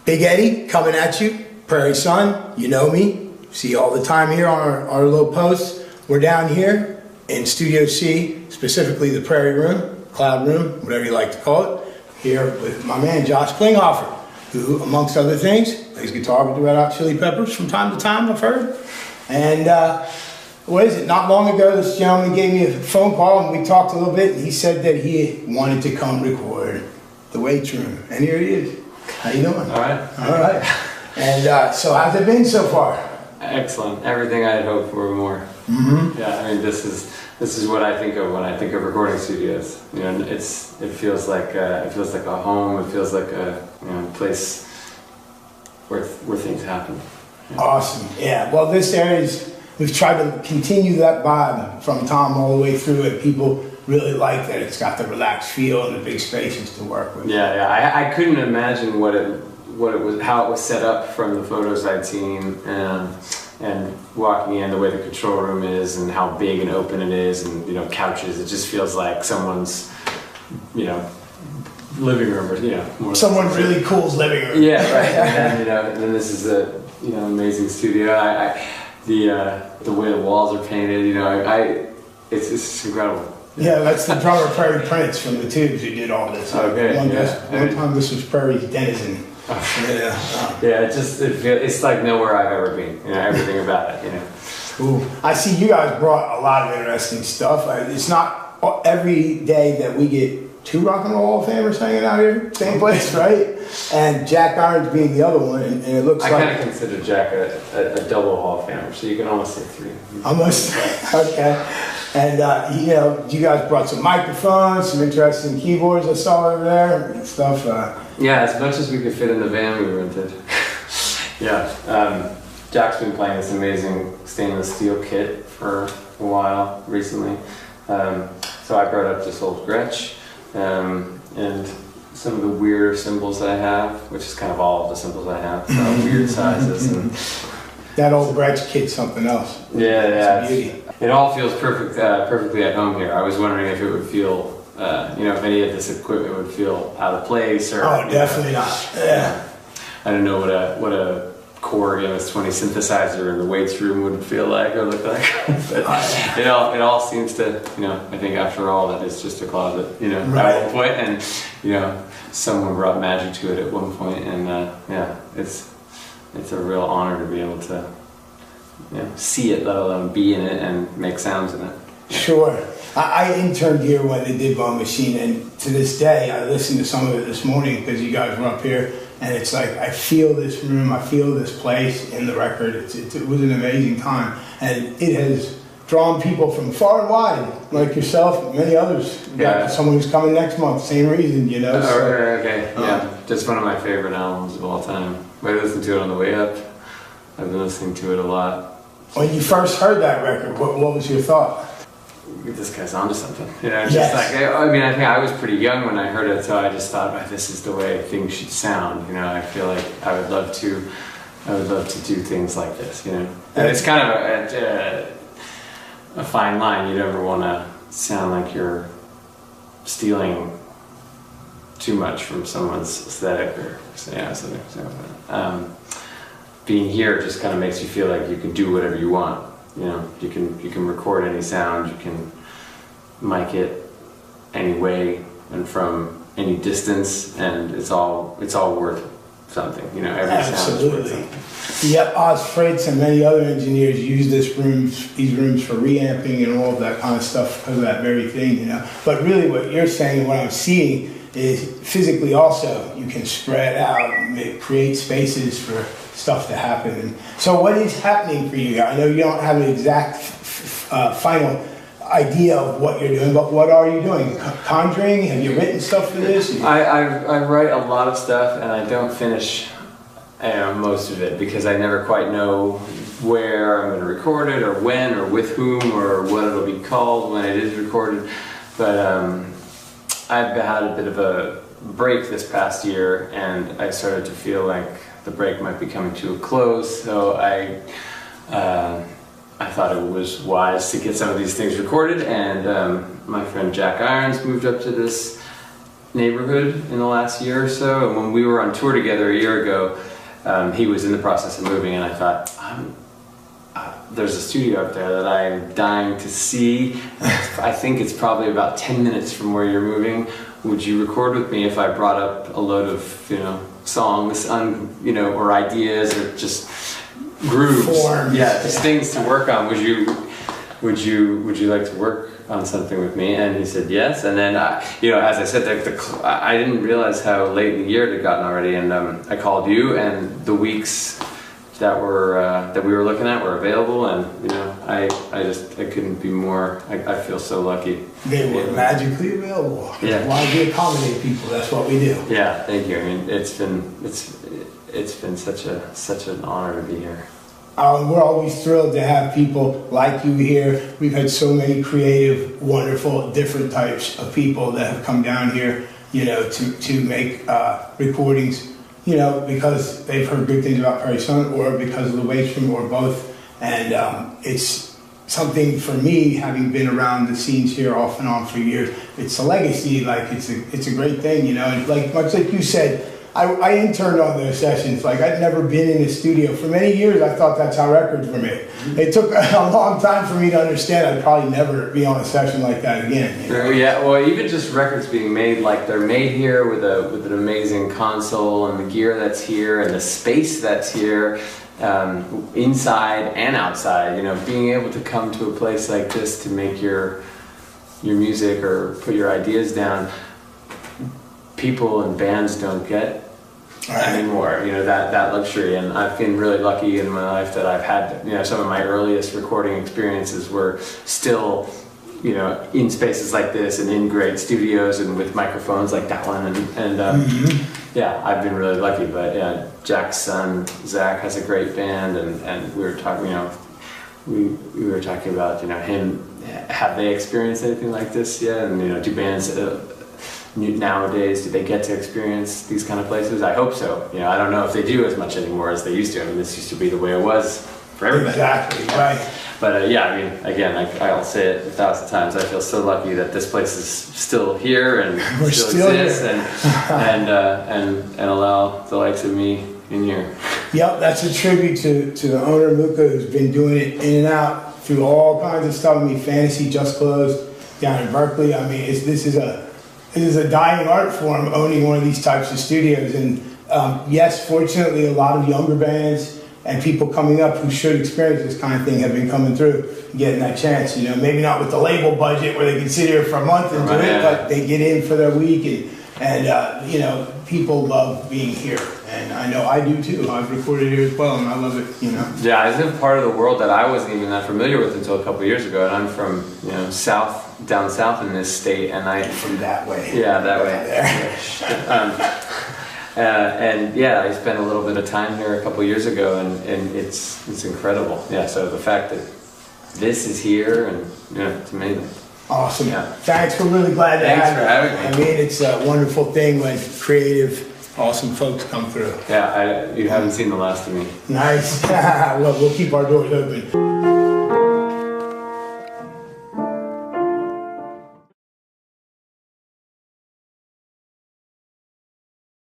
Big Eddie coming at you, Prairie Sun, you know me, see you all the time here on our little posts. We're down here in Studio C, specifically the Prairie Room, Cloud Room, whatever you like to call it, here with my man Josh Klinghoffer, who, amongst other things, plays guitar with the Red Hot Chili Peppers from time to time, I've heard. And what is it, not long ago, this gentleman gave me a phone call and we talked a little bit, and he said that he wanted to come record the Weights Room, and here he is. How you doing? All right. All right. And so how's it been so far? Excellent. Everything I had hoped for and more. Mm-hmm. Yeah, I mean, this is what I think of when I think of recording studios. You know, it feels like a home. It feels like a place where things happen. Yeah. Awesome. Yeah. Well, this area is, we've tried to continue that vibe from Tom all the way through it. People really like that it's got the relaxed feel and the big spaces to work with. Yeah. I couldn't imagine what it was, how it was set up from the photos I'd seen, and walking in, the way the control room is, and how big and open it is, and couches. It just feels like someone's living room, or more someone really cool's living room. Yeah, right. And then this is a amazing studio. The way the walls are painted, it's incredible. Yeah, that's the drummer Prairie Prince from the Tubes who did all this. Okay. One time this was Prairie Denizen. Yeah, it's like nowhere I've ever been. Everything about it. Ooh. I see you guys brought a lot of interesting stuff. It's not every day that we get two Rock and Roll Hall of Famers hanging out here, same place, right? And Jack Irons being the other one, and it looks like I kind of consider Jack a double Hall of Famer, so you can almost say three. Almost, okay. And you guys brought some microphones, some interesting keyboards I saw over there and stuff. Yeah, as much as we could fit in the van we rented. Yeah, Jack's been playing this amazing stainless steel kit for a while recently. So I brought up this old Gretsch and some of the weirder cymbals I have, which is kind of all of the cymbals I have, weird sizes. And that old Gretsch kit's something else. Yeah. It's a beauty. It all feels perfectly at home here. I was wondering if it would feel, if any of this equipment would feel out of place, or. Oh, definitely not. Yeah. I don't know what a Korg MS-20 synthesizer in the Weights Room would feel like or look like, but it all seems to, I think after all that it's just a closet, right. At one point, and someone brought magic to it at one point, and it's a real honor to be able to. See it, let alone be in it and make sounds in it. Sure. I interned here when they did Bone Machine, and to this day, I listened to some of it this morning because you guys were up here, and it's like, I feel this room, I feel this place in the record. It was an amazing time, and it has drawn people from far and wide, like yourself and many others. Yeah. Someone who's coming next month, same reason, Okay. Yeah, just one of my favorite albums of all time. I listened to it on the way up. I've been listening to it a lot. When you first heard that record, what was your thought? This guy's onto something. Yes. Just like, I think I was pretty young when I heard it, so I just thought, this is the way things should sound. I feel like I would love to do things like this. And it's kind of a fine line. You never want to sound like you're stealing too much from someone's aesthetic or something. So, being here just kind of makes you feel like you can do whatever you want. You can record any sound, you can mic it any way and from any distance, and it's all worth something. Every sound is worth something. Yep, Oz Freights and many other engineers use these rooms for reamping and all of that kind of stuff because of that very thing. But really, what you're saying and what I'm seeing is physically also you can spread out and create spaces for stuff to happen. And so what is happening for you? I know you don't have an exact final idea of what you're doing, but what are you doing? Conjuring? Have you written stuff for this? I write a lot of stuff, and I don't finish most of it because I never quite know where I'm going to record it, or when, or with whom, or what it'll be called when it is recorded. But I've had a bit of a break this past year, and I started to feel like the break might be coming to a close, so I thought it was wise to get some of these things recorded, and my friend Jack Irons moved up to this neighborhood in the last year or so. And when we were on tour together a year ago, he was in the process of moving, and I thought, there's a studio up there that I'm dying to see. I think it's probably about 10 minutes from where you're moving. Would you record with me if I brought up a load of, songs, or ideas, or just grooves? Forms. Yeah, just things to work on. Would you like to work on something with me? And he said yes. And then, as I said, I didn't realize how late in the year it had gotten already. And I called you, and the weeks that we were looking at were available, and I couldn't be more. I feel so lucky. They were magically available. Yeah. Why we accommodate people? That's what we do. Yeah, thank you. I mean, it's been such an honor to be here. We're always thrilled to have people like you here. We've had so many creative, wonderful, different types of people that have come down here, to make recordings. Because they've heard good things about fRUSciante, or because of the waste room, or both. And it's something for me, having been around the scenes here off and on for years. It's a legacy. Like it's a great thing, And much like you said, I interned on those sessions. Like, I'd never been in a studio for many years. I thought that's how records were made. It took a long time for me to understand I'd probably never be on a session like that again. Yeah, well, even just records being made like they're made here with an amazing console, and the gear that's here, and the space that's here, inside and outside. Being able to come to a place like this to make your music or put your ideas down, people and bands don't get anymore, that luxury. And I've been really lucky in my life that I've had, some of my earliest recording experiences were still, in spaces like this, and in great studios, and with microphones like that one, and yeah, I've been really lucky. But yeah, Jack's son Zach has a great band, and we were talking, we were talking about, him. Have they experienced anything like this yet? And do bands nowadays, do they get to experience these kind of places? I hope so. I don't know if they do as much anymore as they used to. I mean, this used to be the way it was for everybody. Exactly, right. But yeah, I mean, again, I'll say it 1,000 times. I feel so lucky that this place is still here, and We're still exists, here. and allow the likes of me in here. Yep, that's a tribute to the owner, Luca, who's been doing it in and out through all kinds of stuff. I mean, Fantasy just closed down in Berkeley. I mean, this is a dying art form, owning one of these types of studios. And yes, fortunately, a lot of younger bands and people coming up who should experience this kind of thing have been coming through, getting that chance. Maybe not with the label budget where they can sit here for a month and do it, but they get in for their week, and people love being here. And I know I do too. I've recorded here as well, and I love it. Yeah, it's a part of the world that I wasn't even that familiar with until a couple of years ago. And I'm from down south in this state, and from that way. Yeah, that way. There. And yeah, I spent a little bit of time here a couple of years ago, and it's incredible. Yeah, so the fact that this is here, and it's amazing. Awesome. Yeah. Thanks. We're really glad to have you. Thanks for having me. I mean, it's a wonderful thing when creative, awesome folks come through. Yeah, you haven't seen the last of me. Nice. Well, we'll keep our doors open.